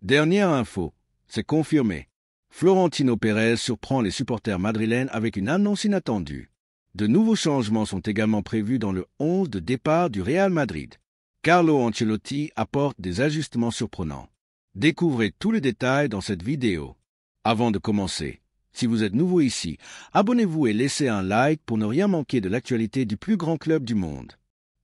Dernière info, c'est confirmé. Florentino Pérez surprend les supporters madrilènes avec une annonce inattendue. De nouveaux changements sont également prévus dans le 11 de départ du Real Madrid. Carlo Ancelotti apporte des ajustements surprenants. Découvrez tous les détails dans cette vidéo. Avant de commencer, si vous êtes nouveau ici, abonnez-vous et laissez un like pour ne rien manquer de l'actualité du plus grand club du monde.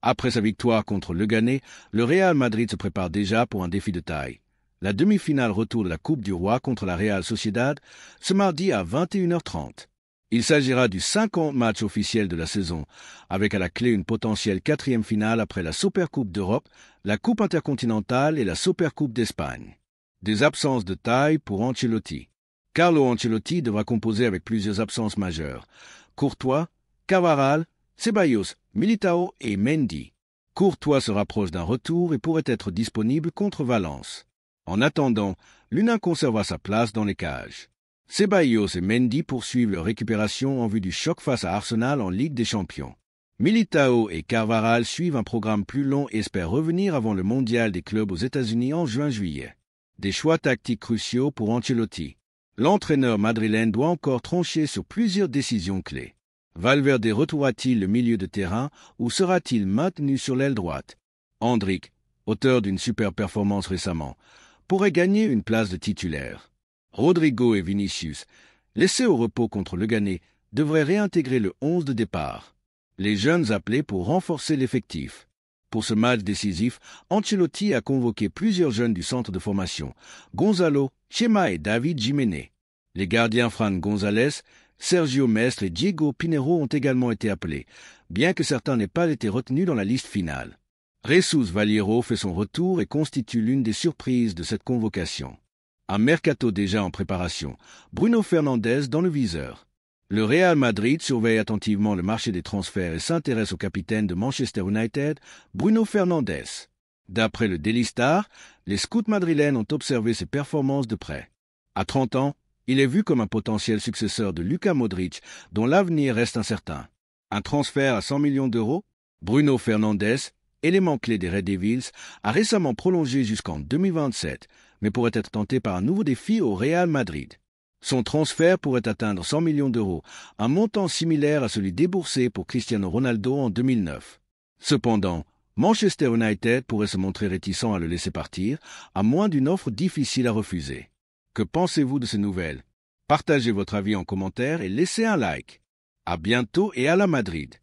Après sa victoire contre Leganés, le Real Madrid se prépare déjà pour un défi de taille. La demi-finale retour de la Coupe du Roi contre la Real Sociedad ce mardi à 21h30. Il s'agira du 50e match officiel de la saison, avec à la clé une potentielle 4e finale après la Supercoupe d'Europe, la Coupe intercontinentale et la Supercoupe d'Espagne. Des absences de taille pour Ancelotti. Carlo Ancelotti devra composer avec plusieurs absences majeures. Courtois, Carvajal, Ceballos, Militao et Mendy. Courtois se rapproche d'un retour et pourrait être disponible contre Valence. En attendant, l'Unin conservera sa place dans les cages. Ceballos et Mendy poursuivent leur récupération en vue du choc face à Arsenal en Ligue des Champions. Militao et Carvajal suivent un programme plus long et espèrent revenir avant le mondial des clubs aux États-Unis en juin-juillet. Des choix tactiques cruciaux pour Ancelotti. L'entraîneur madrilène doit encore trancher sur plusieurs décisions clés. Valverde retournera-t-il le milieu de terrain ou sera-t-il maintenu sur l'aile droite? Endrick, auteur d'une super performance récemment, pourrait gagner une place de titulaire. Rodrigo et Vinicius, laissés au repos contre Leganés, devraient réintégrer le 11 de départ. Les jeunes appelés pour renforcer l'effectif. Pour ce match décisif, Ancelotti a convoqué plusieurs jeunes du centre de formation, Gonzalo, Chema et David Jiménez. Les gardiens Fran González, Sergio Mestre et Diego Pinheiro ont également été appelés, bien que certains n'aient pas été retenus dans la liste finale. Jesus Valiero fait son retour et constitue l'une des surprises de cette convocation. Un mercato déjà en préparation, Bruno Fernandes dans le viseur. Le Real Madrid surveille attentivement le marché des transferts et s'intéresse au capitaine de Manchester United, Bruno Fernandes. D'après le Daily Star, les scouts madrilènes ont observé ses performances de près. À 30 ans, il est vu comme un potentiel successeur de Luka Modric, dont l'avenir reste incertain. Un transfert à 100 millions d'euros? Bruno Fernandes, élément clé des Red Devils, a récemment prolongé jusqu'en 2027, mais pourrait être tenté par un nouveau défi au Real Madrid. Son transfert pourrait atteindre 100 millions d'euros, un montant similaire à celui déboursé pour Cristiano Ronaldo en 2009. Cependant, Manchester United pourrait se montrer réticent à le laisser partir, à moins d'une offre difficile à refuser. Que pensez-vous de ces nouvelles? Partagez votre avis en commentaire et laissez un like. À bientôt et à la Madrid!